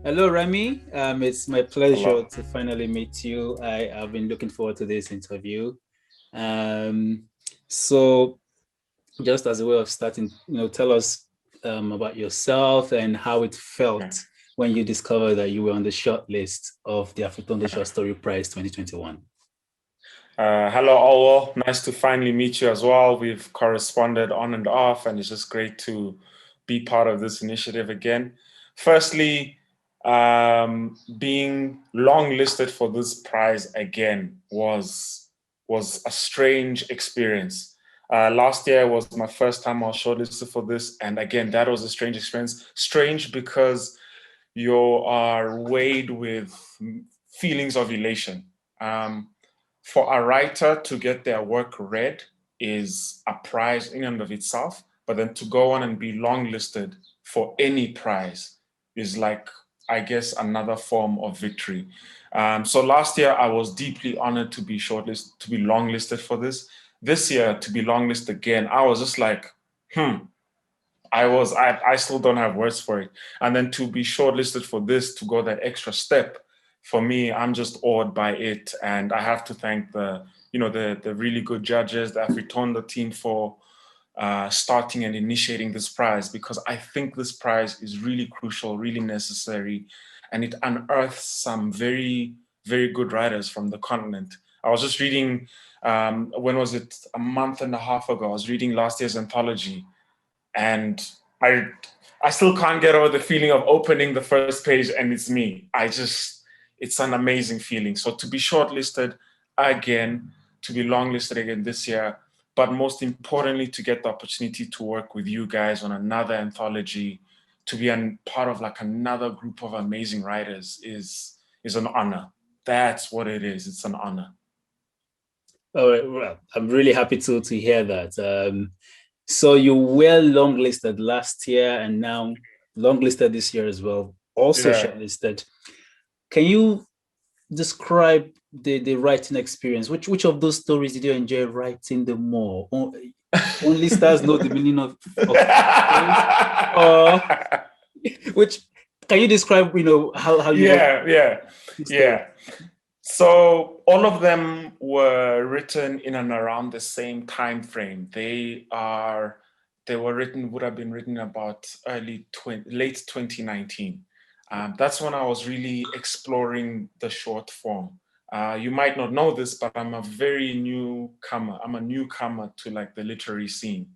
Hello, Remy. It's my pleasure Hello. to finally meet you. I have been looking forward to this interview. Um, so, just as a way of starting, tell us about yourself and how it Okay. felt when you discovered that you were on the short list of the Afritondo Short Story Prize 2021. Hello, all. Nice to finally meet you as well. We've corresponded on and off, and it's just great to be part of this initiative again. Firstly, being longlisted for this prize again was a strange experience. Last year was my first time I was shortlisted for this, and again, that was a strange experience. Strange because you are weighed with feelings of elation. Um, for a writer to get their work read is a prize in and of itself, but then to go on and be longlisted for any prize is like, I guess, another form of victory. So last year I was deeply honored to be shortlisted, to be longlisted for this. This year to be longlisted again, I was just like, I still don't have words for it. And then to be shortlisted for this, to go that extra step, for me, I'm just awed by it. And I have to thank the really good judges, the Afritondo team for starting and initiating this prize, because I think this prize is really crucial, really necessary, and it unearths some very, very good writers from the continent. I was just reading, when was it? A month and a half ago, I was reading last year's anthology, and I I still can't get over the feeling of opening the first page and it's me. It's an amazing feeling. So to be shortlisted again, to be longlisted again this year, but most importantly, to get the opportunity to work with you guys on another anthology, to be part of like another group of amazing writers is an honor. That's what it is. It's an honor. All right, well, I'm really happy to hear that. So you were longlisted last year and now longlisted this year as well, also Yeah. shortlisted. Can you describe the writing experience? Which of those stories did you enjoy writing the more? Only stars know the meaning of space, or which can you describe, how you wrote Yeah, yeah, the story? yeah. So all of them were written in and around the same time frame. They were written would have been written about late 2019. That's when I was really exploring the short form. You might not know this, but I'm a very newcomer. I'm a newcomer to like the literary scene.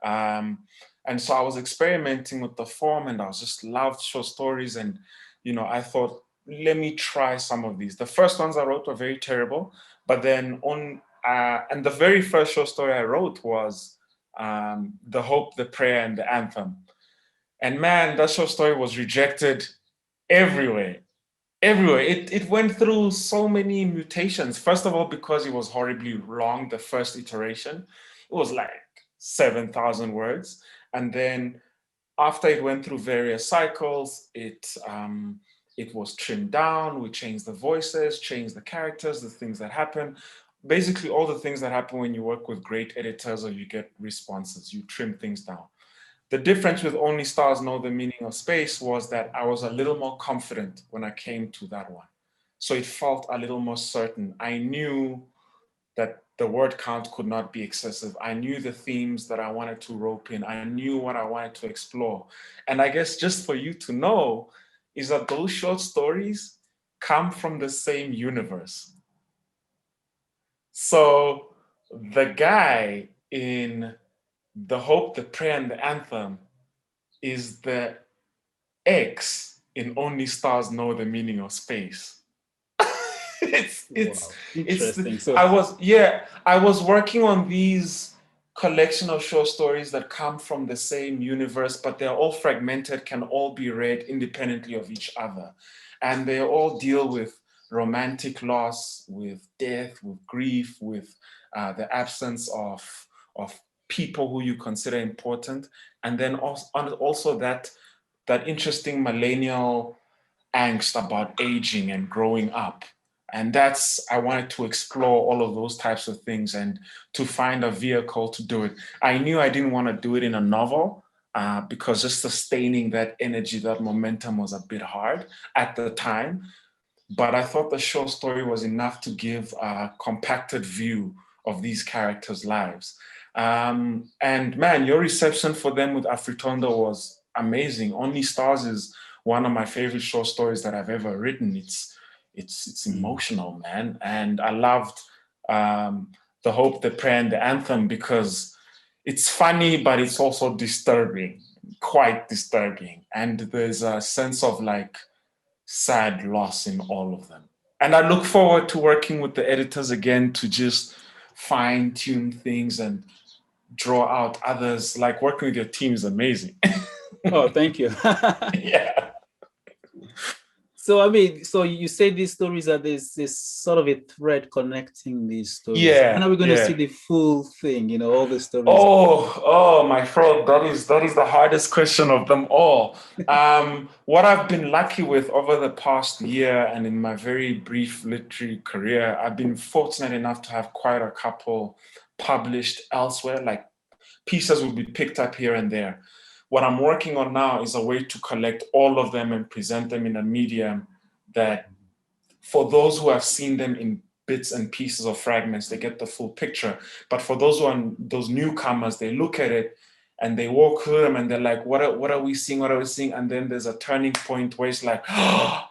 Um, and so I was experimenting with the form, and I was just loved short stories, and I thought, let me try some of these. The first ones I wrote were very terrible, but then and the very first short story I wrote was The Hope, the Prayer, and the Anthem. And man, that short story was rejected everywhere. Everywhere. It went through so many mutations. First of all, because it was horribly long, the first iteration. It was like 7,000 words. And then after it went through various cycles, it was trimmed down. We changed the voices, changed the characters, the things that happen. Basically, all the things that happen when you work with great editors or you get responses, you trim things down. The difference with Only Stars Know the Meaning of Space was that I was a little more confident when I came to that one. So it felt a little more certain. I knew that the word count could not be excessive. I knew the themes that I wanted to rope in. I knew what I wanted to explore. And I guess just for you to know is that those short stories come from the same universe. So the guy in The Hope, the Prayer, and the Anthem is the X in Only Stars Know the Meaning of Space. it's it's Wow, it's interesting. So, I was working on these collection of short stories that come from the same universe, but they're all fragmented, can all be read independently of each other, and they all deal with romantic loss, with death, with grief, with the absence of people who you consider important, and then also that interesting millennial angst about aging and growing up. And I wanted to explore all of those types of things and to find a vehicle to do it. I knew I didn't want to do it in a novel. because just sustaining that energy, that momentum was a bit hard at the time. But I thought the short story was enough to give a compacted view of these characters' lives. And man, your reception for them with Afritondo was amazing. Only Stars is one of my favorite short stories that I've ever written. It's emotional, man. And I loved The Hope, the Prayer, and the Anthem because it's funny, but it's also disturbing, quite disturbing. And there's a sense of like sad loss in all of them. And I look forward to working with the editors again to just fine tune things and draw out others. Like working with your team is amazing. Oh, thank you. Yeah. So I mean, so you say these stories are this sort of a thread connecting these stories. Yeah. When are we going to yeah. see the full thing? You know, all the stories. Oh, my friend, that is the hardest question of them all. What I've been lucky with over the past year and in my very brief literary career, I've been fortunate enough to have quite a couple published elsewhere, like pieces will be picked up here and there. What I'm working on now is a way to collect all of them and present them in a medium that for those who have seen them in bits and pieces or fragments, they get the full picture. But for those those newcomers, they look at it and they walk through them and they're like, what are we seeing? What are we seeing? And then there's a turning point where it's like, oh,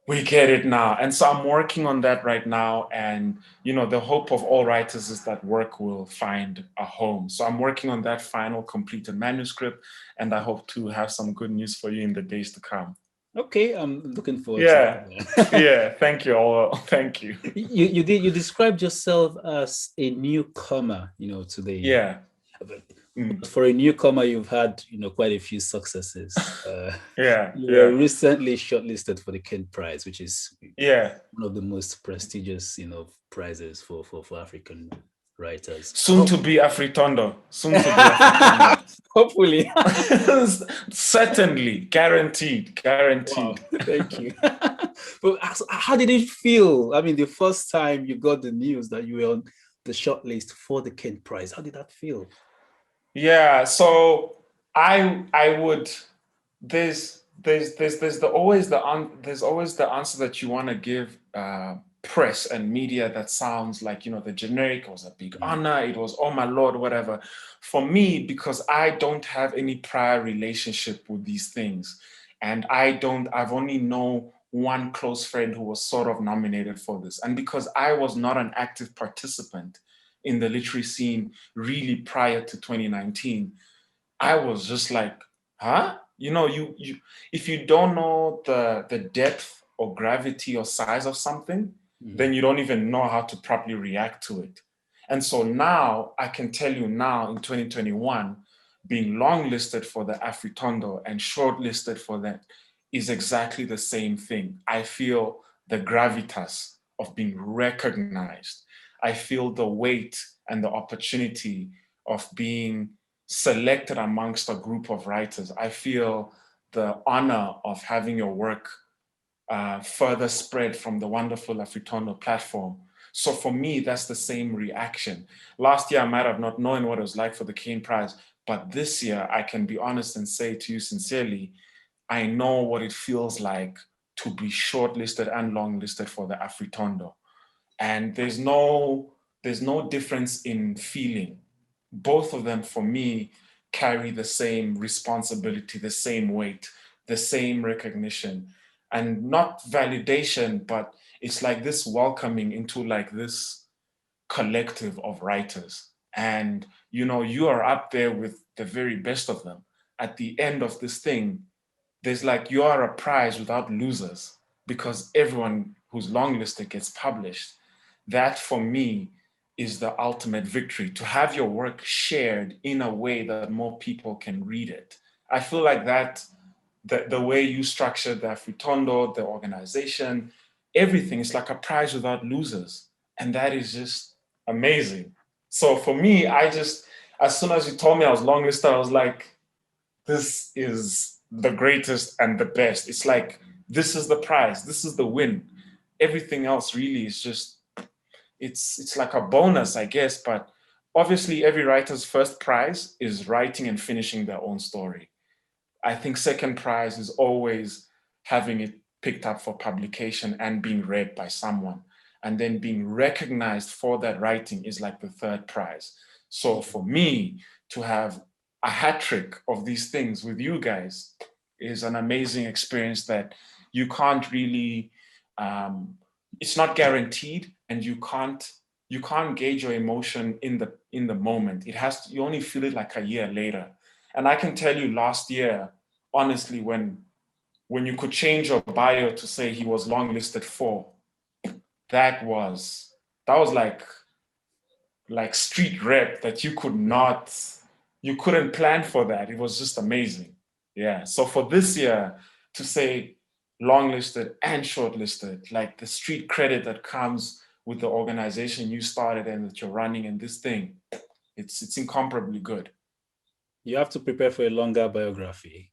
we get it now. And so I'm working on that right now. And, you know, the hope of all writers is that work will find a home. So I'm working on that final completed manuscript. And I hope to have some good news for you in the days to come. Okay, I'm looking forward Yeah. to that. Yeah, thank you all. Thank you. You described yourself as a newcomer, you know, to the But for a newcomer, you've had, you know, quite a few successes. You were recently shortlisted for the Caine Prize, which is one of the most prestigious, you know, prizes for African writers. Soon to be Afritondo. Soon to be Afritondo. Hopefully. Certainly. Guaranteed. Wow, thank you. But how did it feel? I mean, the first time you got the news that you were on the shortlist for the Caine Prize, how did that feel? Yeah, so I would there's always the answer that you want to give press and media that sounds like, you know, the generic. It was a big honor, it was, oh my lord, whatever. For me, because I don't have any prior relationship with these things, and I've only known one close friend who was sort of nominated for this, and because I was not an active participant in the literary scene really prior to 2019, I was just like, huh? You know, you if you don't know the depth or gravity or size of something, then you don't even know how to properly react to it. And so now I can tell you now in 2021, being longlisted for the Afritondo and shortlisted for that is exactly the same thing. I feel the gravitas of being recognized. I feel the weight and the opportunity of being selected amongst a group of writers. I feel the honor of having your work further spread from the wonderful Afritondo platform. So for me, that's the same reaction. Last year, I might have not known what it was like for the Caine Prize, but this year, I can be honest and say to you sincerely, I know what it feels like to be shortlisted and longlisted for the Afritondo. And there's no difference in feeling. Both of them, for me, carry the same responsibility, the same weight, the same recognition, and not validation, but it's like this welcoming into like this collective of writers. And, you know, you are up there with the very best of them. At the end of this thing, there's like, you are a prize without losers because everyone who's longlisted gets published. That for me is the ultimate victory, to have your work shared in a way that more people can read it. I feel like that, the way you structured the Afritondo, the organization, everything is like a prize without losers. And that is just amazing. So for me, as soon as you told me I was longlisted, I was like, this is the greatest and the best. It's like, this is the prize, this is the win. Everything else really is just, it's like a bonus, I guess, but obviously every writer's first prize is writing and finishing their own story. I think second prize is always having it picked up for publication and being read by someone. And then being recognized for that writing is like the third prize. So for me to have a hat trick of these things with you guys is an amazing experience that you can't really, it's not guaranteed, and you can't gauge your emotion in the moment. You only feel it like a year later. And I can tell you last year, honestly, when you could change your bio to say he was longlisted for, that was like street rep that you couldn't plan for that. It was just amazing. Yeah. So for this year to say longlisted and shortlisted, like the street credit that comes with the organization you started and that you're running and this thing, it's incomparably good. You have to prepare for a longer biography.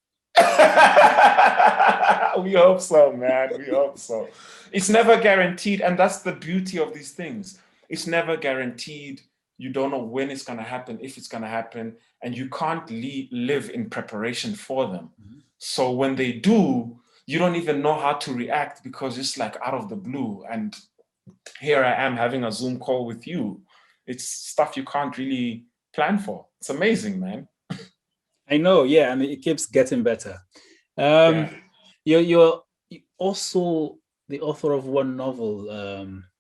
We hope so, man. We hope so. It's never guaranteed, and that's the beauty of these things. It's never guaranteed. You don't know when it's going to happen, if it's going to happen, and you can't live in preparation for them. Mm-hmm. So when they do, you don't even know how to react because it's like out of the blue. And here I am having a Zoom call with you. It's stuff you can't really plan for. It's amazing, man. I know, yeah. I mean, it keeps getting better. Yeah. You're also the author of one novel.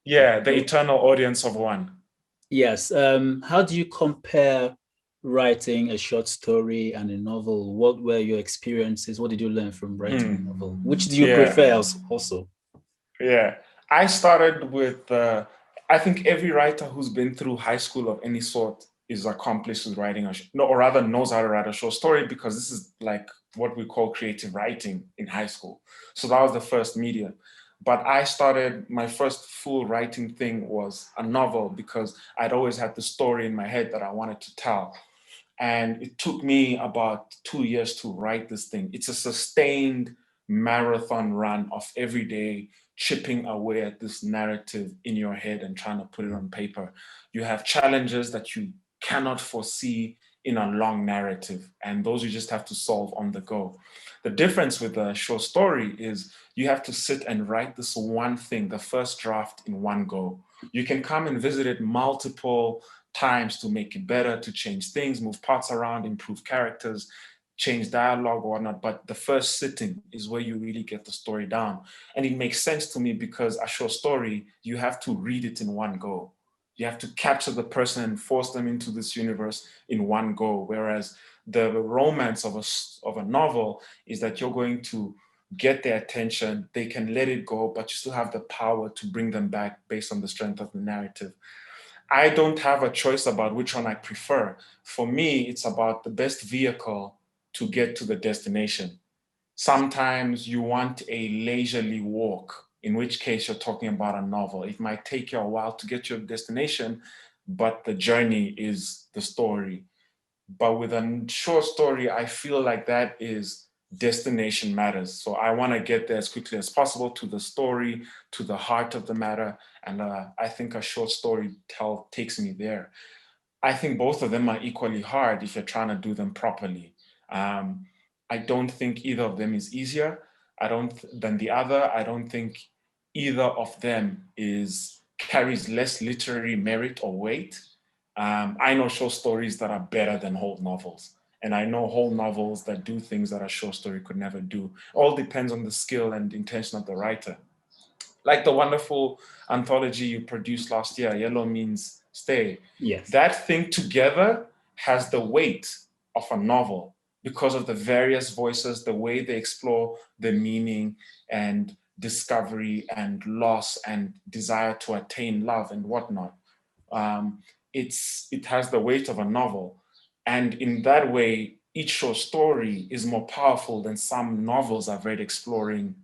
Yeah, The Eternal Audience of One. Yes. How do you compare writing a short story and a novel? What were your experiences? What did you learn from writing a novel? Which do you prefer also? Yeah, I started with, I think every writer who's been through high school of any sort is accomplished with writing or rather knows how to write a short story, because this is like what we call creative writing in high school. So that was the first medium. But I started, my first full writing thing was a novel, because I'd always had the story in my head that I wanted to tell. And it took me about 2 years to write this thing. It's a sustained marathon run of every day chipping away at this narrative in your head and trying to put it on paper. You have challenges that you cannot foresee in a long narrative, and those you just have to solve on the go. The difference with a short story is you have to sit and write this one thing, the first draft, in one go. You can come and visit it multiple times to make it better, to change things, move parts around, improve characters, change dialogue or whatnot. But the first sitting is where you really get the story down. And it makes sense to me because a short story, you have to read it in one go. You have to capture the person and force them into this universe in one go. Whereas the romance of a novel is that you're going to get their attention, they can let it go, but you still have the power to bring them back based on the strength of the narrative. I don't have a choice about which one I prefer. For me, it's about the best vehicle to get to the destination. Sometimes you want a leisurely walk, in which case you're talking about a novel. It might take you a while to get to your destination, but the journey is the story. But with a short story, I feel like that is destination matters. So I want to get there as quickly as possible to the story, to the heart of the matter. And I think a short story takes me there. I think both of them are equally hard if you're trying to do them properly. I don't think either of them is easier than the other. I don't think either of them carries less literary merit or weight. I know short stories that are better than whole novels. And I know whole novels that do things that a short story could never do. All depends on the skill and intention of the writer. Like the wonderful anthology you produced last year, Yellow Means Stay. Yes. That thing together has the weight of a novel because of the various voices, the way they explore the meaning and discovery and loss and desire to attain love and whatnot. It has the weight of a novel. And in that way, each short story is more powerful than some novels I've read exploring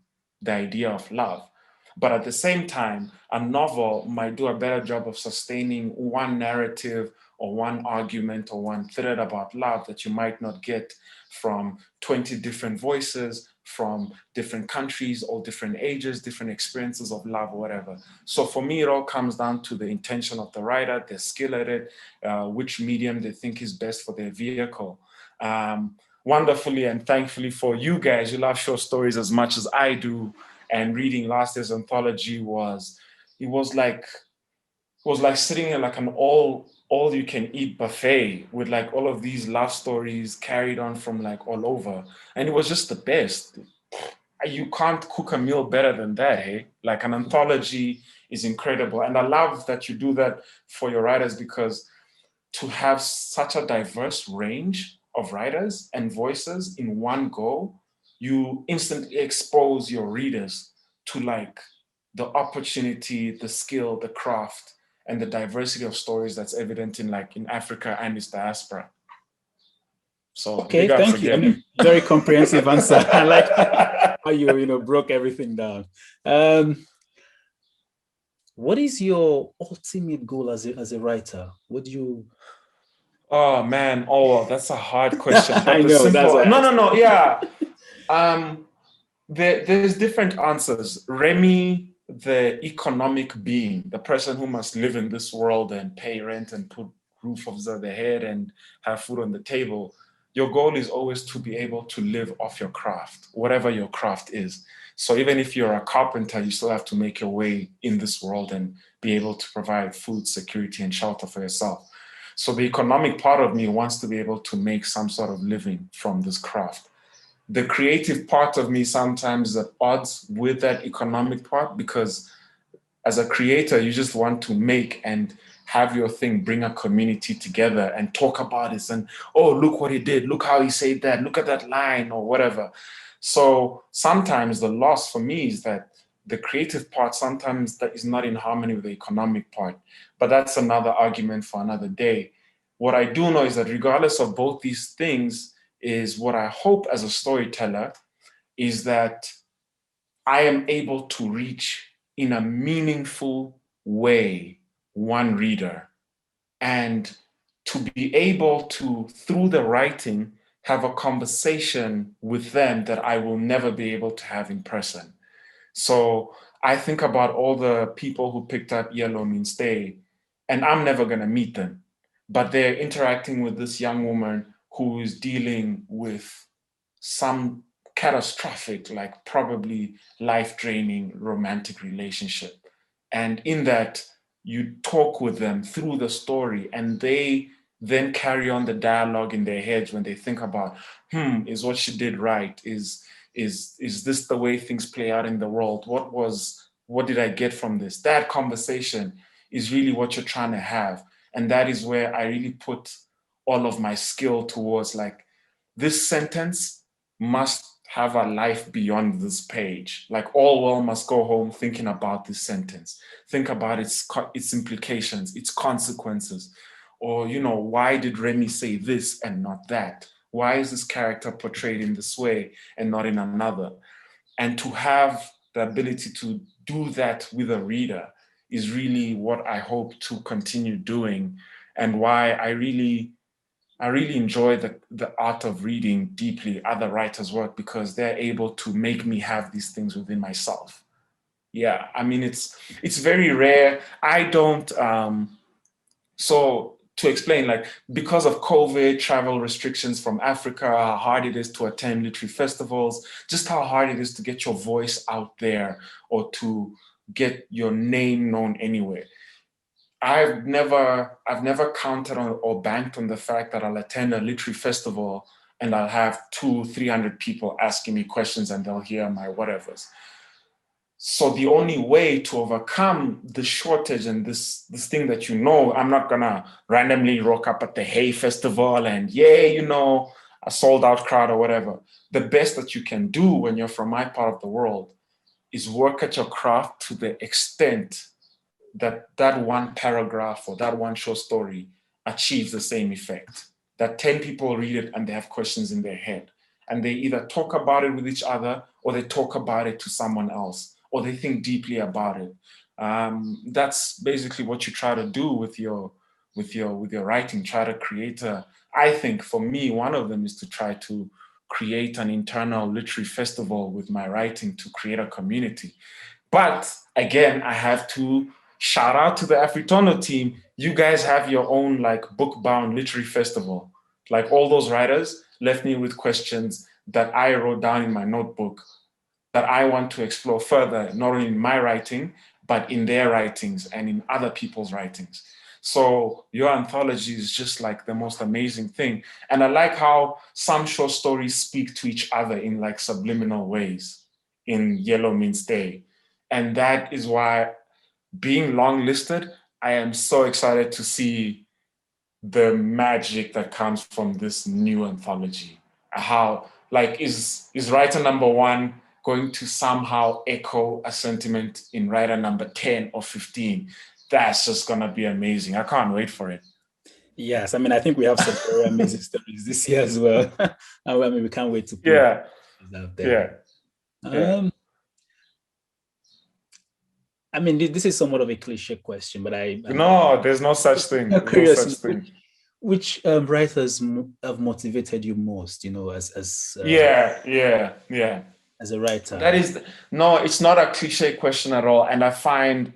the idea of love. But at the same time, a novel might do a better job of sustaining one narrative or one argument or one thread about love that you might not get from 20 different voices from different countries, all different ages, different experiences of love, whatever. So for me, it all comes down to the intention of the writer, their skill at it, which medium they think is best for their vehicle. Wonderfully and thankfully for you guys, you love short stories as much as I do. And reading last year's anthology was like sitting in like an all you can eat buffet with like all of these love stories carried on from like all over, and it was just the best. You can't cook a meal better than that, hey? Like an anthology is incredible, and I love that you do that for your writers, because to have such a diverse range of writers and voices in one go, you instantly expose your readers to like the opportunity, the skill, the craft, and the diversity of stories that's evident in Africa and its diaspora. So okay, thank you. I mean, very comprehensive answer. I like how you broke everything down. What is your ultimate goal as a writer? What do you? Oh man, that's a hard question. But I know that's why. No, yeah. There's different answers. Rémy, the economic being, the person who must live in this world and pay rent and put roof over their head and have food on the table. Your goal is always to be able to live off your craft, whatever your craft is. So even if you're a carpenter, you still have to make your way in this world and be able to provide food, security, and shelter for yourself. So the economic part of me wants to be able to make some sort of living from this craft. The creative part of me sometimes is at odds with that economic part, because as a creator, you just want to make and have your thing bring a community together and talk about it. And, oh, look what he did. Look how he said that. Look at that line or whatever. So sometimes the loss for me is that the creative part sometimes that is not in harmony with the economic part. But that's another argument for another day. What I do know is that regardless of both these things, is what I hope as a storyteller is that I am able to reach in a meaningful way one reader, and to be able to, through the writing, have a conversation with them that I will never be able to have in person. So I think about all the people who picked up Yellow Means Stay, and I'm never going to meet them, but they're interacting with this young woman who is dealing with some catastrophic, like probably life-draining romantic relationship. And in that, you talk with them through the story, and they then carry on the dialogue in their heads when they think about, is what she did right? Is this the way things play out in the world? What did I get from this? That conversation is really what you're trying to have. And that is where I really put all of my skill towards, like, this sentence must have a life beyond this page. Like, all well must go home thinking about this sentence. Think about its implications, its consequences. Or, why did Rémy say this and not that? Why is this character portrayed in this way and not in another? And to have the ability to do that with a reader is really what I hope to continue doing, and why I really enjoy the art of reading deeply other writers' work, because they're able to make me have these things within myself. Yeah, I mean, it's very rare. I don't, so to explain, like, because of COVID, travel restrictions from Africa, how hard it is to attend literary festivals, just how hard it is to get your voice out there or to get your name known anywhere. I've never counted on or banked on the fact that I'll attend a literary festival and I'll have 200-300 people asking me questions and they'll hear my whatevers. So the only way to overcome the shortage and this thing that, I'm not gonna randomly rock up at the Hay Festival and a sold out crowd or whatever. The best that you can do when you're from my part of the world is work at your craft to the extent that one paragraph or that one short story achieves the same effect. That 10 people read it and they have questions in their head. And they either talk about it with each other, or they talk about it to someone else, or they think deeply about it. That's basically what you try to do with your writing. Try to create I think for me, one of them is to try to create an internal literary festival with my writing to create a community. But again, I have to shout out to the Afritondo team. You guys have your own like book-bound literary festival. Like all those writers left me with questions that I wrote down in my notebook that I want to explore further, not only in my writing, but in their writings and in other people's writings. So your anthology is just like the most amazing thing. And I like how some short stories speak to each other in like subliminal ways in Yellow Means Day. And that is why, being long-listed, I am so excited to see the magic that comes from this new anthology. How, like, is writer number 1 going to somehow echo a sentiment in writer number 10 or 15? That's just gonna be amazing. I can't wait for it. Yes, I mean, I think we have some very amazing stories this year as well. I mean, we can't wait to put Yeah, out there. yeah. I mean, this is somewhat of a cliche question, but no, there's no such thing. I'm curious, no such thing. Which writers have motivated you most? You know, as as a writer. That is no, it's not a cliche question at all, and I find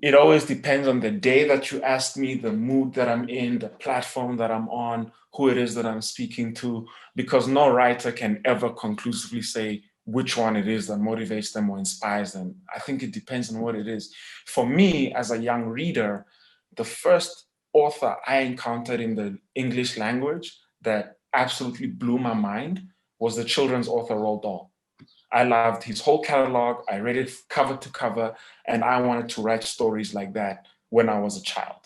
it always depends on the day that you ask me, the mood that I'm in, the platform that I'm on, who it is that I'm speaking to, because no writer can ever conclusively say which one it is that motivates them or inspires them. I think it depends on what it is. For me, as a young reader, the first author I encountered in the English language that absolutely blew my mind was the children's author Roald Dahl. I loved his whole catalog. I read it cover to cover, and I wanted to write stories like that when I was a child.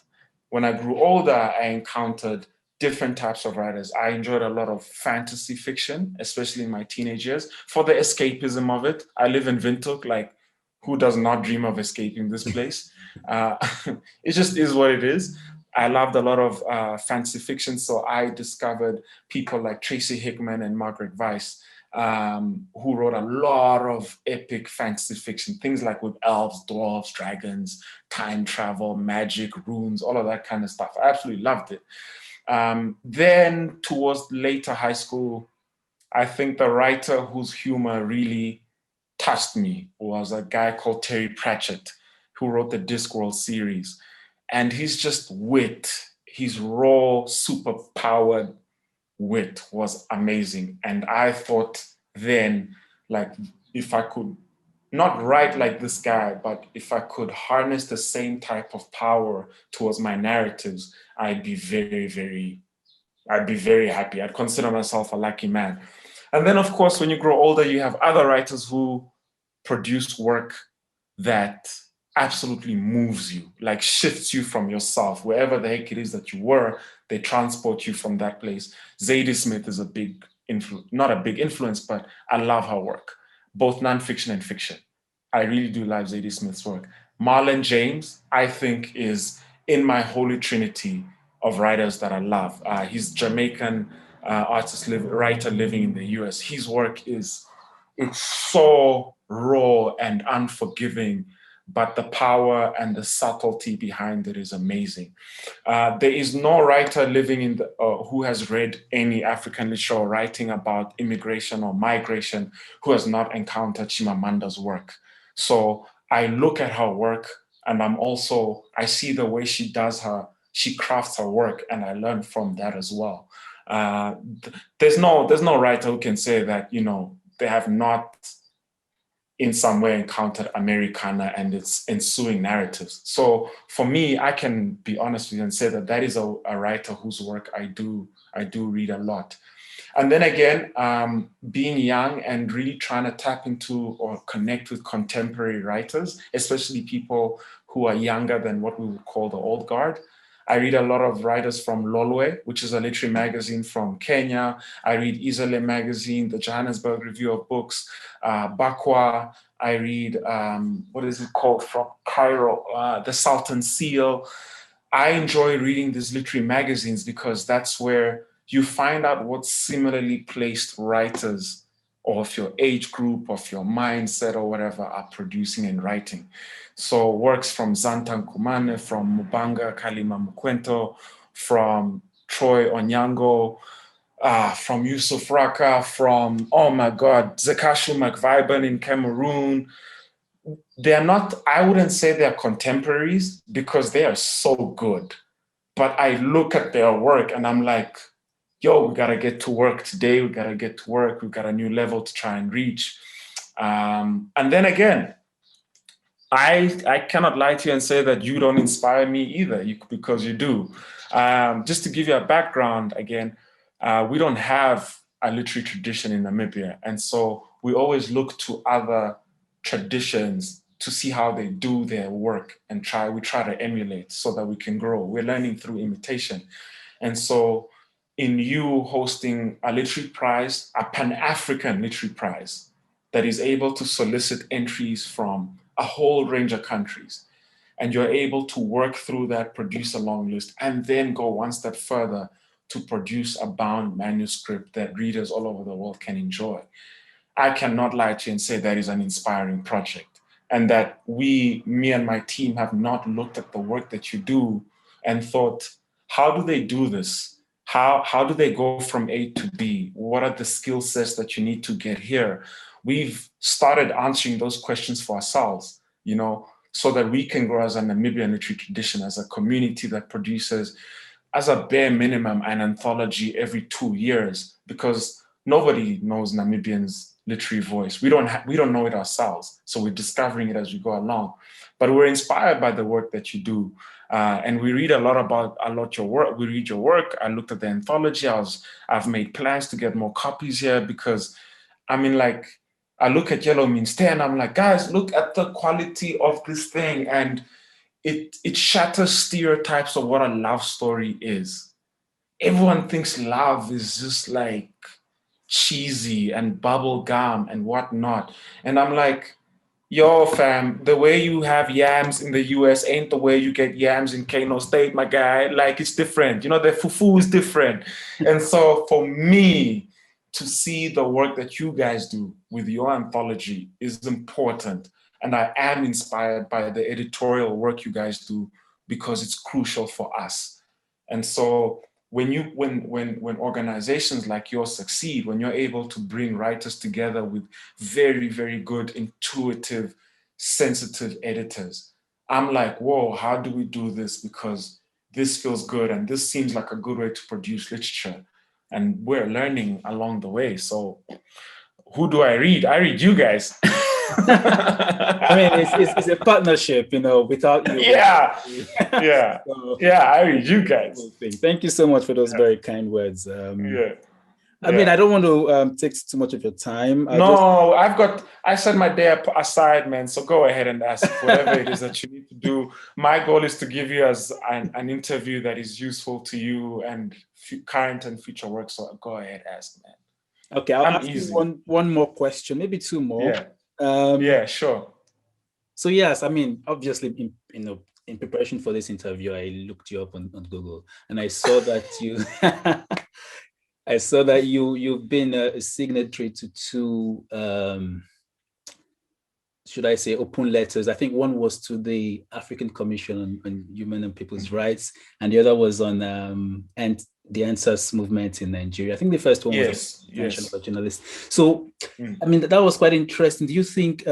When I grew older, I encountered different types of writers. I enjoyed a lot of fantasy fiction, especially in my teenage years, for the escapism of it. I live in Windhoek, like, who does not dream of escaping this place? It just is what it is. I loved a lot of fantasy fiction, so I discovered people like Tracy Hickman and Margaret Weiss, who wrote a lot of epic fantasy fiction, things like with elves, dwarves, dragons, time travel, magic, runes, all of that kind of stuff. I absolutely loved it. Then towards later high school, I think the writer whose humor really touched me was a guy called Terry Pratchett, who wrote the Discworld series. And he's just wit, his raw, super-powered wit was amazing. And I thought then, like, if I could not write like this guy, but if I could harness the same type of power towards my narratives, I'd be very happy. I'd consider myself a lucky man. And then, of course, when you grow older, you have other writers who produce work that absolutely moves you, like shifts you from yourself, wherever the heck it is that you were, they transport you from that place. Zadie Smith is a big influence, not a big influence, but I love her work, both nonfiction and fiction. I really do love Zadie Smith's work. Marlon James, I think, is in my holy trinity of writers that I love. He's Jamaican writer living in the US. His work it's so raw and unforgiving, but the power and the subtlety behind it is amazing. There is no writer living in who has read any African literature writing about immigration or migration who has not encountered Chimamanda's work. So I look at her work, and I see the way she crafts her work, and I learn from that as well. There's no writer who can say that, they have not in some way encountered Americana and its ensuing narratives. So for me, I can be honest with you and say that is a writer whose work I do read a lot. And then again, being young and really trying to tap into or connect with contemporary writers, especially people who are younger than what we would call the old guard. I read a lot of writers from Lolwe, which is a literary magazine from Kenya. I read Izole magazine, the Johannesburg Review of Books, Bakwa. I read, what is it called, from Cairo, the Sultan Seal. I enjoy reading these literary magazines because that's where you find out what similarly placed writers of your age group, of your mindset or whatever are producing and writing. So works from Zanta Nkumane, from Mubanga Kalima Mukwento, from Troy Onyango, from Yusuf Raka, from, oh my God, Zekashu McViben in Cameroon. They're not, I wouldn't say they're contemporaries because they are so good. But I look at their work and I'm like, yo, we got to get to work today. We got to get to work. We've got a new level to try and reach. And then again, I cannot lie to you and say that you don't inspire me either, because you do. Just to give you a background again, we don't have a literary tradition in Namibia. And so we always look to other traditions to see how they do their work and we try to emulate so that we can grow. We're learning through imitation. And so in you hosting a literary prize, a Pan-African literary prize that is able to solicit entries from a whole range of countries, and you're able to work through that, produce a long list, and then go one step further to produce a bound manuscript that readers all over the world can enjoy. I cannot lie to you and say that is an inspiring project, and that me and my team have not looked at the work that you do and thought, how do they do this? How do they go from A to B? What are the skill sets that you need to get here? We've started answering those questions for ourselves, so that we can grow as a Namibian literary tradition, as a community that produces, as a bare minimum, an anthology every 2 years, because nobody knows Namibians' literary voice. We don't know it ourselves, so we're discovering it as we go along. But we're inspired by the work that you do, and we read a lot your work. We read your work. I looked at the anthology. I've made plans to get more copies here because, I mean, like, I look at Yellow Means 10, I'm like, guys, look at the quality of this thing. And it shatters stereotypes of what a love story is. Everyone thinks love is just like cheesy and bubble gum and whatnot. And I'm like, yo, fam, the way you have yams in the US ain't the way you get yams in Kano State, my guy. Like, it's different. The fufu is different. And so for me, to see the work that you guys do with your anthology is important. And I am inspired by the editorial work you guys do because it's crucial for us. And so when organizations like yours succeed, when you're able to bring writers together with very, very good, intuitive, sensitive editors, I'm like, whoa, how do we do this? Because this feels good and this seems like a good way to produce literature. And we're learning along the way. So who do I read? I read you guys. I mean, it's a partnership, without you. Yeah. I read you guys. Thank you so much for those very kind words. I mean, I don't want to take too much of your time. I set my day aside, man. So go ahead and ask whatever it is that you need to do. My goal is to give you as an interview that is useful to you and current and future work. So go ahead, ask, man. Okay, I'll ask you one more question, maybe two more. Yeah, sure. So yes, I mean, obviously, in preparation for this interview, I looked you up on Google, and I saw that you. I saw that you've been a signatory to two, should I say, open letters. I think one was to the African Commission on Human and People's Rights, and the other was on the ANSAS movement in Nigeria. I think the first one was a journalist. So, I mean, that was quite interesting. Do you think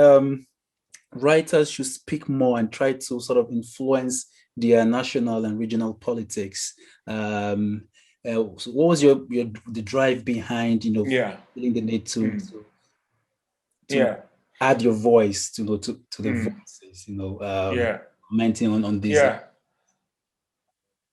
writers should speak more and try to sort of influence their national and regional politics? So what was the drive behind feeling the need to add your voice to the voices, commenting on this?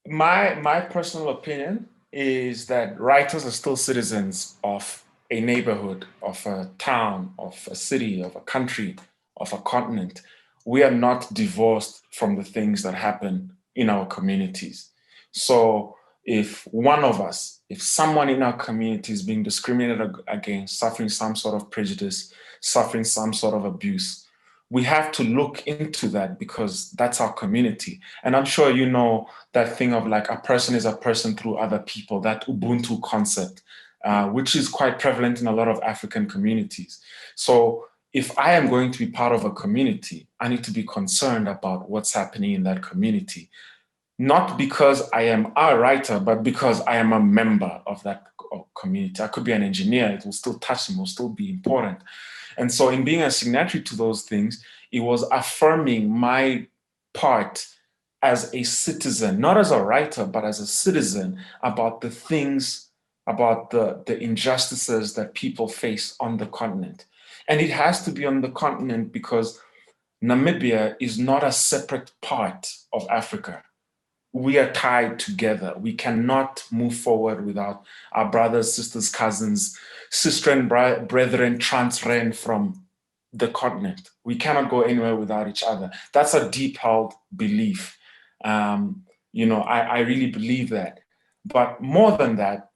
My personal opinion is that writers are still citizens of a neighborhood, of a town, of a city, of a country, of a continent. We are not divorced from the things that happen in our communities. So if one of us, if someone in our community is being discriminated against, suffering some sort of prejudice, suffering some sort of abuse, we have to look into that because that's our community. And I'm sure you know that thing of like a person is a person through other people, that Ubuntu concept, which is quite prevalent in a lot of African communities. So if I am going to be part of a community, I need to be concerned about what's happening in that community. Not because I am a writer, but because I am a member of that community. I could be an engineer, it will still touch them, it will still be important. And so in being a signatory to those things, it was affirming my part as a citizen, not as a writer, but as a citizen, about the things, about the injustices that people face on the continent. And it has to be on the continent because Namibia is not a separate part of Africa. We are tied together. We cannot move forward without our brothers, sisters, cousins, sister and brethren transferring from the continent. We cannot go anywhere without each other. That's a deep held belief. I really believe that. But more than that,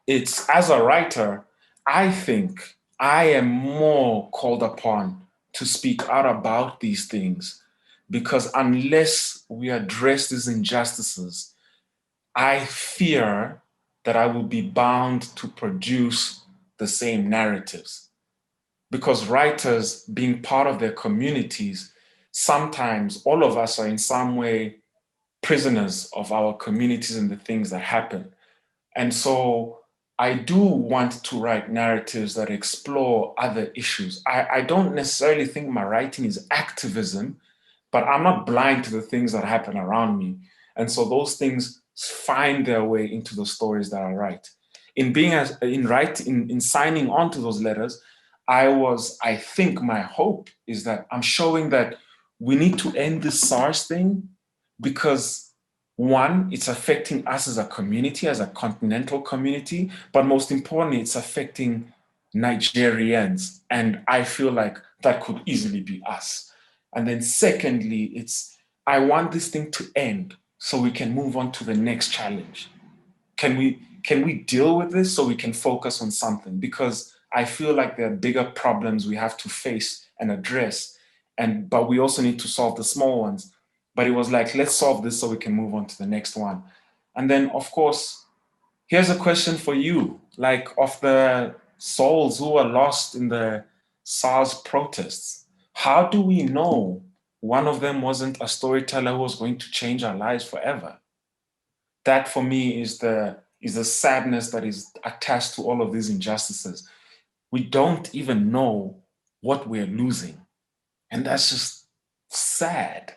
it's as a writer, I think I am more called upon to speak out about these things, because unless we address these injustices, I fear that I will be bound to produce the same narratives. Because writers, being part of their communities, sometimes all of us are in some way prisoners of our communities and the things that happen. And so I do want to write narratives that explore other issues. I don't necessarily think my writing is activism, but I'm not blind to the things that happen around me. And so those things find their way into the stories that I write. In signing on to those letters, I think my hope is that I'm showing that we need to end this SARS thing, because one, it's affecting us as a community, as a continental community, but most importantly, it's affecting Nigerians. And I feel like that could easily be us. And then secondly, I want this thing to end so we can move on to the next challenge. Can we deal with this so we can focus on something? Because I feel like there are bigger problems we have to face and address, but we also need to solve the small ones. But it was like, let's solve this so we can move on to the next one. And then, of course, here's a question for you. Like, of the souls who were lost in the SARS protests, how do we know one of them wasn't a storyteller who was going to change our lives forever? That, for me, is the sadness that is attached to all of these injustices. We don't even know what we're losing. And that's just sad.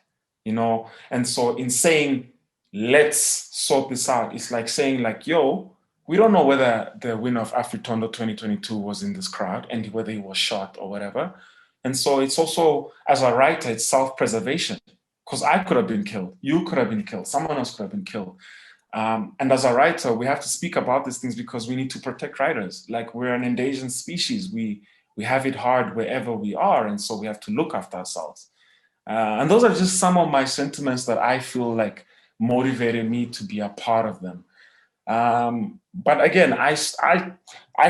And so in saying, let's sort this out, it's like saying, like, yo, we don't know whether the winner of Afritondo 2022 was in this crowd and whether he was shot or whatever. And so it's also, as a writer, it's self-preservation, because I could have been killed, you could have been killed, someone else could have been killed. And as a writer, we have to speak about these things because we need to protect writers. Like, we're an endangered species. We have it hard wherever we are, and so we have to look after ourselves. And those are just some of my sentiments that I feel like motivated me to be a part of them. But again, I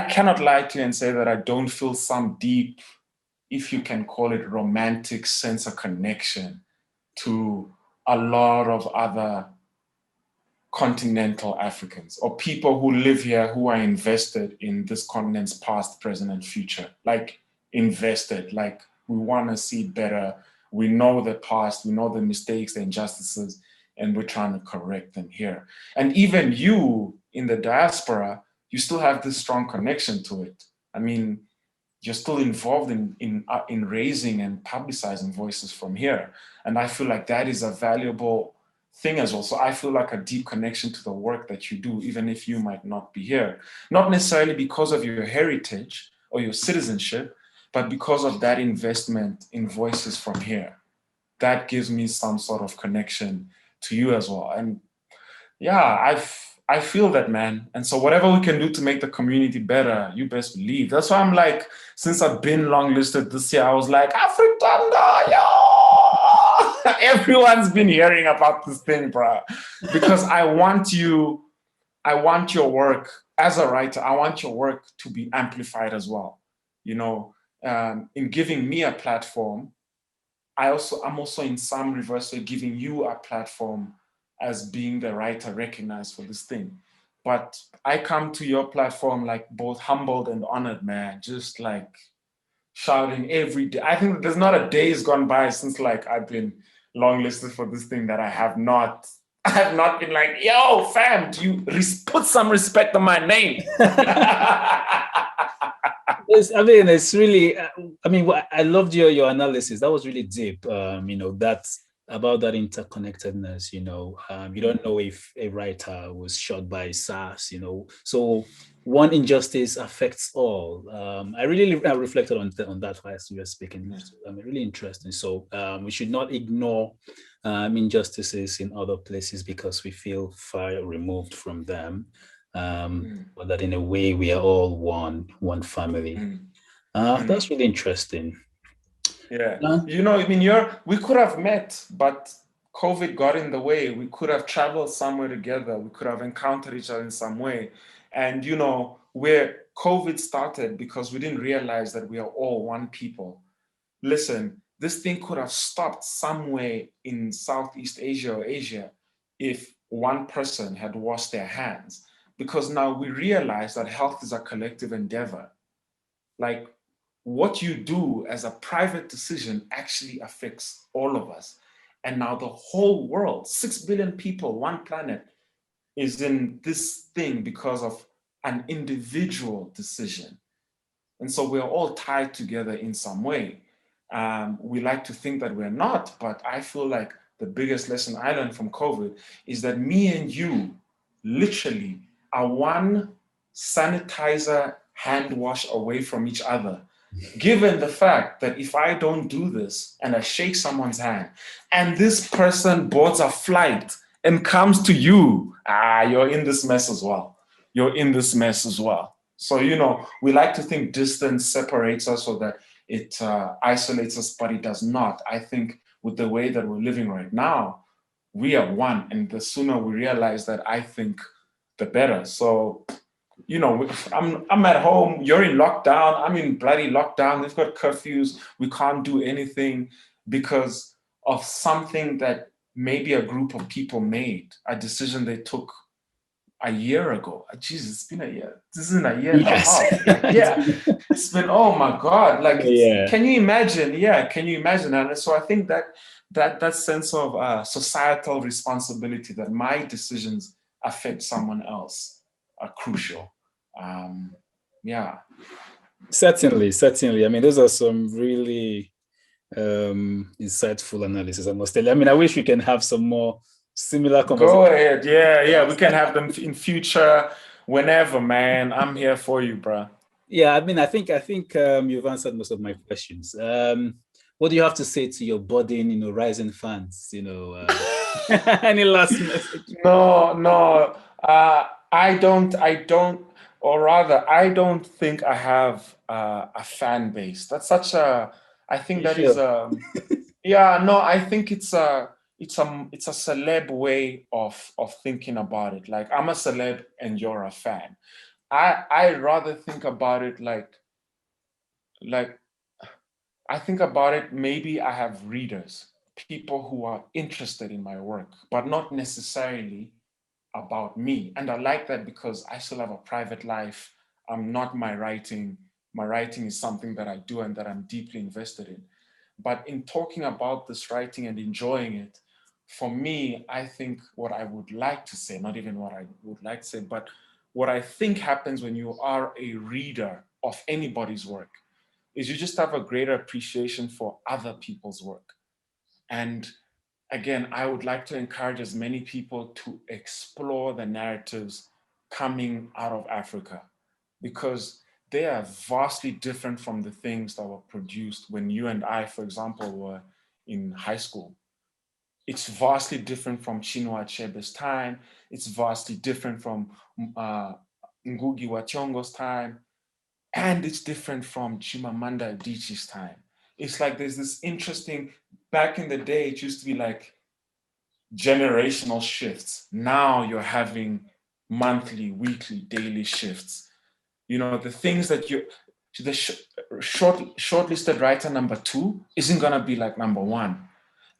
cannot lie to you and say that I don't feel some deep, if you can call it, romantic sense of connection to a lot of other continental Africans or people who live here who are invested in this continent's past, present, and future. Like, invested, like, we want to see better. We know the past, we know the mistakes, the injustices, and we're trying to correct them here. And even you in the diaspora, you still have this strong connection to it. I mean, you're still involved in raising and publicizing voices from here. And I feel like that is a valuable thing as well. So I feel like a deep connection to the work that you do, even if you might not be here. Not necessarily because of your heritage or your citizenship, but because of that investment in voices from here. That gives me some sort of connection to you as well. And yeah, I feel that, man. And so whatever we can do to make the community better, you best believe. That's why I'm like, since I've been longlisted this year, I was like, Afritondo, yo! Everyone's been hearing about this thing, bro. Because I want your work as a writer, I want your work to be amplified as well. In giving me a platform, I'm also in some reverse way giving you a platform as being the writer recognized for this thing. But I come to your platform like both humbled and honored, man. Just like shouting every day. I think there's not a day has gone by since like I've been longlisted for this thing that I have not I have not been like, yo, fam, do you put some respect on my name? I mean, it's really. I mean, I loved your analysis. That was really deep. That's about that interconnectedness. You don't know if a writer was shot by SARS. So one injustice affects all. I really reflected on that while you were speaking. I mean, really interesting. So we should not ignore injustices in other places because we feel far removed from them. But that in a way we are all one family. That's really interesting. Yeah. I mean, we could have met, but COVID got in the way. We could have traveled somewhere together. We could have encountered each other in some way. And, where COVID started because we didn't realize that we are all one people. Listen, this thing could have stopped somewhere in Southeast Asia or Asia if one person had washed their hands. Because now we realize that health is a collective endeavor. Like, what you do as a private decision actually affects all of us. And now the whole world, 6 billion people, one planet, is in this thing because of an individual decision. And so we're all tied together in some way. We like to think that we're not, but I feel like the biggest lesson I learned from COVID is that me and you literally are one sanitizer hand wash away from each other. Given the fact that if I don't do this and I shake someone's hand and this person boards a flight and comes to you, you're in this mess as well. You're in this mess as well. So, we like to think distance separates us or that it isolates us, but it does not. I think with the way that we're living right now, we are one. And the sooner we realize that, I think the better. So, I'm at home, you're in lockdown, I'm in bloody lockdown, they've got curfews, we can't do anything because of something that maybe a group of people made, a decision they took a year ago. Jesus, it's been a year. This isn't a year and a half. Yeah, it's been, oh my God. Like, can you imagine? Yeah, can you imagine? And so I think that sense of societal responsibility that my decisions affect someone else are crucial. Yeah. Certainly. I mean, those are some really insightful analysis, I must tell you. I mean, I wish we can have some more similar conversations. Go ahead. Yeah. We can have them in future, whenever, man. I'm here for you, bro. Yeah, I mean, I think you've answered most of my questions. What do you have to say to your budding, rising fans? Any last message? No. I don't, or rather, I don't think I have a fan base. That's such a, I think that is yeah, no, I think it's a celeb way of thinking about it. Like, I'm a celeb and you're a fan. I rather think about it like I think about it, maybe I have readers, people who are interested in my work, but not necessarily about me. And I like that because I still have a private life. I'm not my writing. My writing is something that I do and that I'm deeply invested in. But in talking about this writing and enjoying it, for me, I think what I would like to say, not even what I would like to say, but what I think happens when you are a reader of anybody's work is you just have a greater appreciation for other people's work. And again, I would like to encourage as many people to explore the narratives coming out of Africa because they are vastly different from the things that were produced when you and I, for example, were in high school. It's vastly different from Chinua Achebe's time. It's vastly different from Ngugi wa Thiong'o's time. And it's different from Chimamanda Adichie's time. It's like there's this interesting, back in the day, it used to be like generational shifts. Now you're having monthly, weekly, daily shifts. The things that the shortlisted writer number 2 isn't going to be like number 1.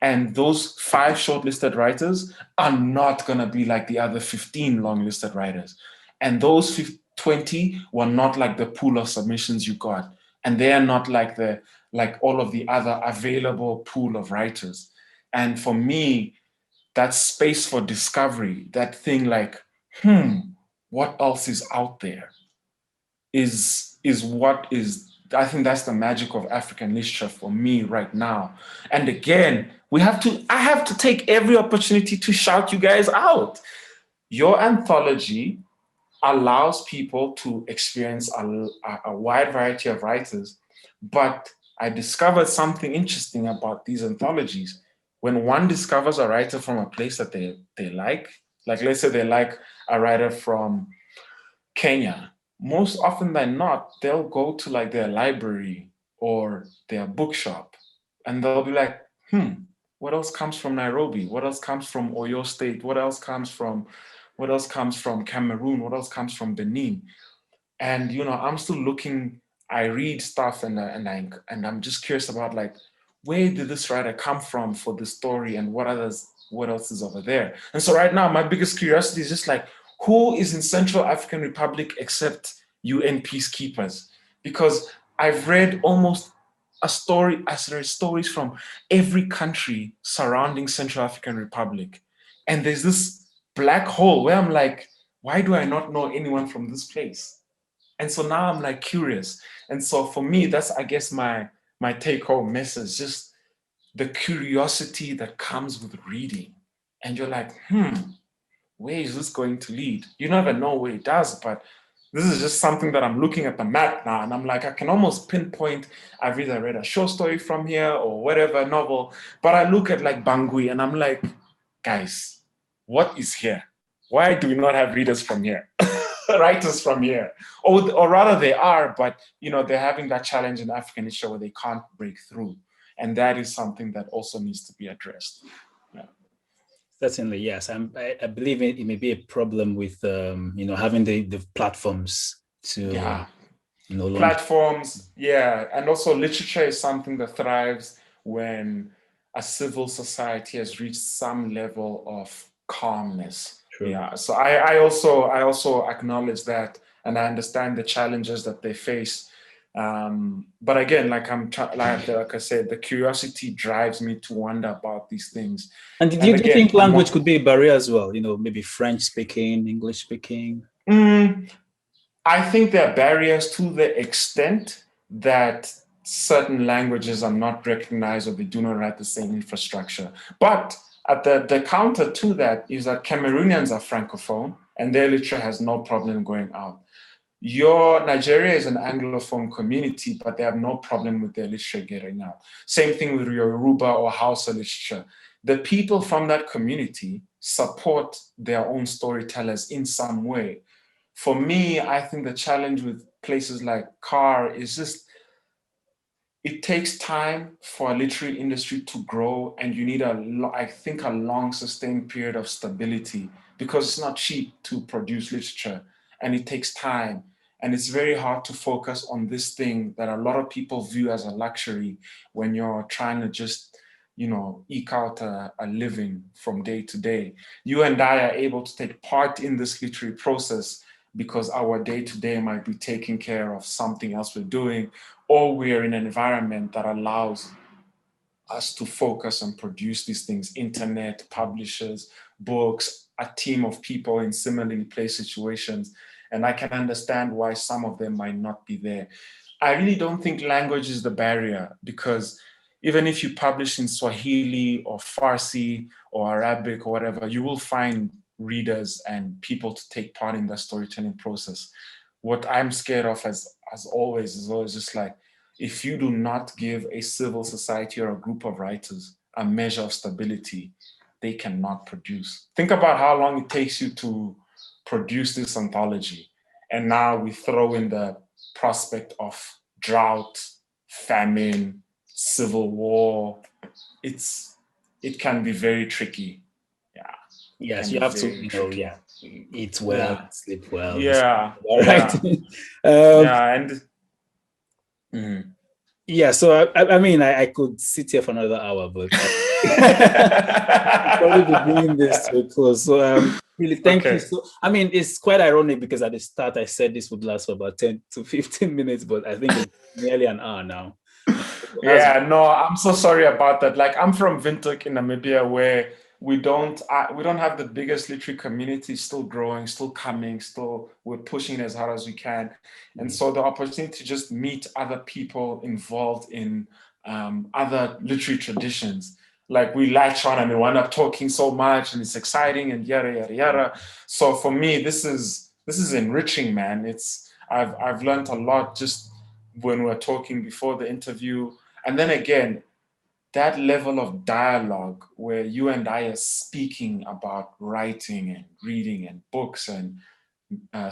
And those 5 shortlisted writers are not going to be like the other 15 longlisted writers. And those 20 were not like the pool of submissions you got. And they are not like all of the other available pool of writers. And for me, that space for discovery, that thing like, what else is out there is what is, I think that's the magic of African literature for me right now. And again, I have to take every opportunity to shout you guys out. Your anthology allows people to experience a wide variety of writers, but I discovered something interesting about these anthologies. When one discovers a writer from a place that they like let's say they like a writer from Kenya, most often than not, they'll go to like their library or their bookshop and they'll be like, what else comes from Nairobi? What else comes from Oyo State? What else comes from Cameroon? What else comes from Benin? And I'm still looking. I read stuff and I'm just curious about like, where did this writer come from for this story, and what else is over there? And so right now, my biggest curiosity is just like, who is in Central African Republic except UN peacekeepers? Because I've read almost stories from every country surrounding Central African Republic, and there's this black hole where I'm like, why do I not know anyone from this place? And so now I'm like curious. And so for me, that's, I guess, my take home message, just the curiosity that comes with reading. And you're like, where is this going to lead? You never know where it does, but this is just something that I'm looking at the map now. And I'm like, I can almost pinpoint, I've either read a short story from here or whatever novel, but I look at like Bangui and I'm like, guys, what is here? Why do we not have readers from here? Writers from here, or rather they are, but they're having that challenge in African literature where they can't break through, and that is something that also needs to be addressed. Yeah. Certainly, yes. I believe it may be a problem with having the platforms to platforms, and also literature is something that thrives when a civil society has reached some level of calmness. True. Yeah, so I also acknowledge that, and I understand the challenges that they face. But again, like I said, the curiosity drives me to wonder about these things. And do you think language could be a barrier as well? Maybe French speaking, English speaking. I think there are barriers to the extent that certain languages are not recognized or they do not have the same infrastructure. But at the counter to that is that Cameroonians are francophone and their literature has no problem going out. Nigeria is an Anglophone community, but they have no problem with their literature getting out. Same thing with your Yoruba or Hausa literature. The people from that community support their own storytellers in some way. For me, I think the challenge with places like CAR is just, it takes time for a literary industry to grow, and you need a long sustained period of stability, because it's not cheap to produce literature and it takes time. And it's very hard to focus on this thing that a lot of people view as a luxury when you're trying to just, eke out a living from day to day. You and I are able to take part in this literary process because our day-to-day might be taking care of something else we're doing, or we're in an environment that allows us to focus and produce these things: internet, publishers, books, a team of people in similarly placed situations. And I can understand why some of them might not be there. I really don't think language is the barrier, because even if you publish in Swahili or Farsi or Arabic or whatever, you will find readers and people to take part in the storytelling process. What I'm scared of, as always, is always just like, if you do not give a civil society or a group of writers a measure of stability, they cannot produce. Think about how long it takes you to produce this anthology. And now we throw in the prospect of drought, famine, civil war. It can be very tricky. Yeah. Yes, you have to, eat well, sleep well. Yeah. Right. Yeah, so I mean, I could sit here for another hour, but I'll probably be bringing this to a close. So really, thank you. So, I mean, it's quite ironic because at the start I said this would last for about 10 to 15 minutes, but I think it's nearly an hour now. Yeah, no, I'm so sorry about that. Like, I'm from Windhoek in Namibia, where we don't have the biggest literary community, still growing, still coming, still we're pushing as hard as we can. And so the opportunity to just meet other people involved in other literary traditions, like we latch on and we wind up talking so much and it's exciting and yada yada yada. So for me, this is enriching, man. I've learned a lot just when we're talking before the interview, and then again, that level of dialogue where you and I are speaking about writing and reading and books and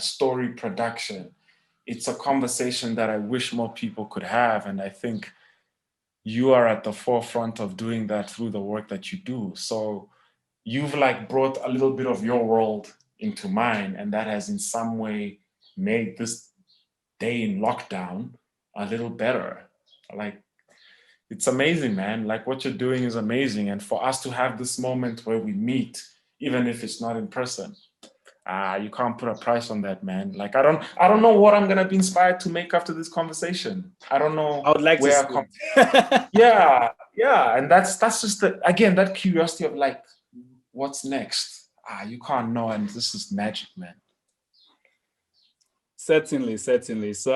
story production. It's a conversation that I wish more people could have. And I think you are at the forefront of doing that through the work that you do. So you've like brought a little bit of your world into mine, and that has in some way made this day in lockdown a little better. Like, it's amazing, man. Like what you're doing is amazing. And for us to have this moment where we meet, even if it's not in person, you can't put a price on that, man. Like I don't know what I'm gonna be inspired to make after this conversation. I don't know. I would like where to yeah. And that's just again that curiosity of like, what's next? You can't know, and this is magic, man. Certainly. So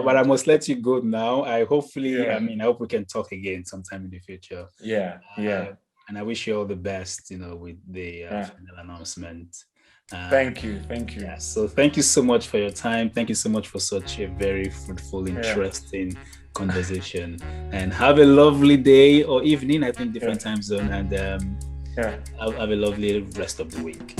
but I must let you go now. I hope we can talk again sometime in the future. Yeah. And I wish you all the best, with the final announcement. Thank you. Yeah, so thank you so much for your time. Thank you so much for such a very fruitful, interesting conversation. And have a lovely day or evening. I think different time zone. And have a lovely rest of the week.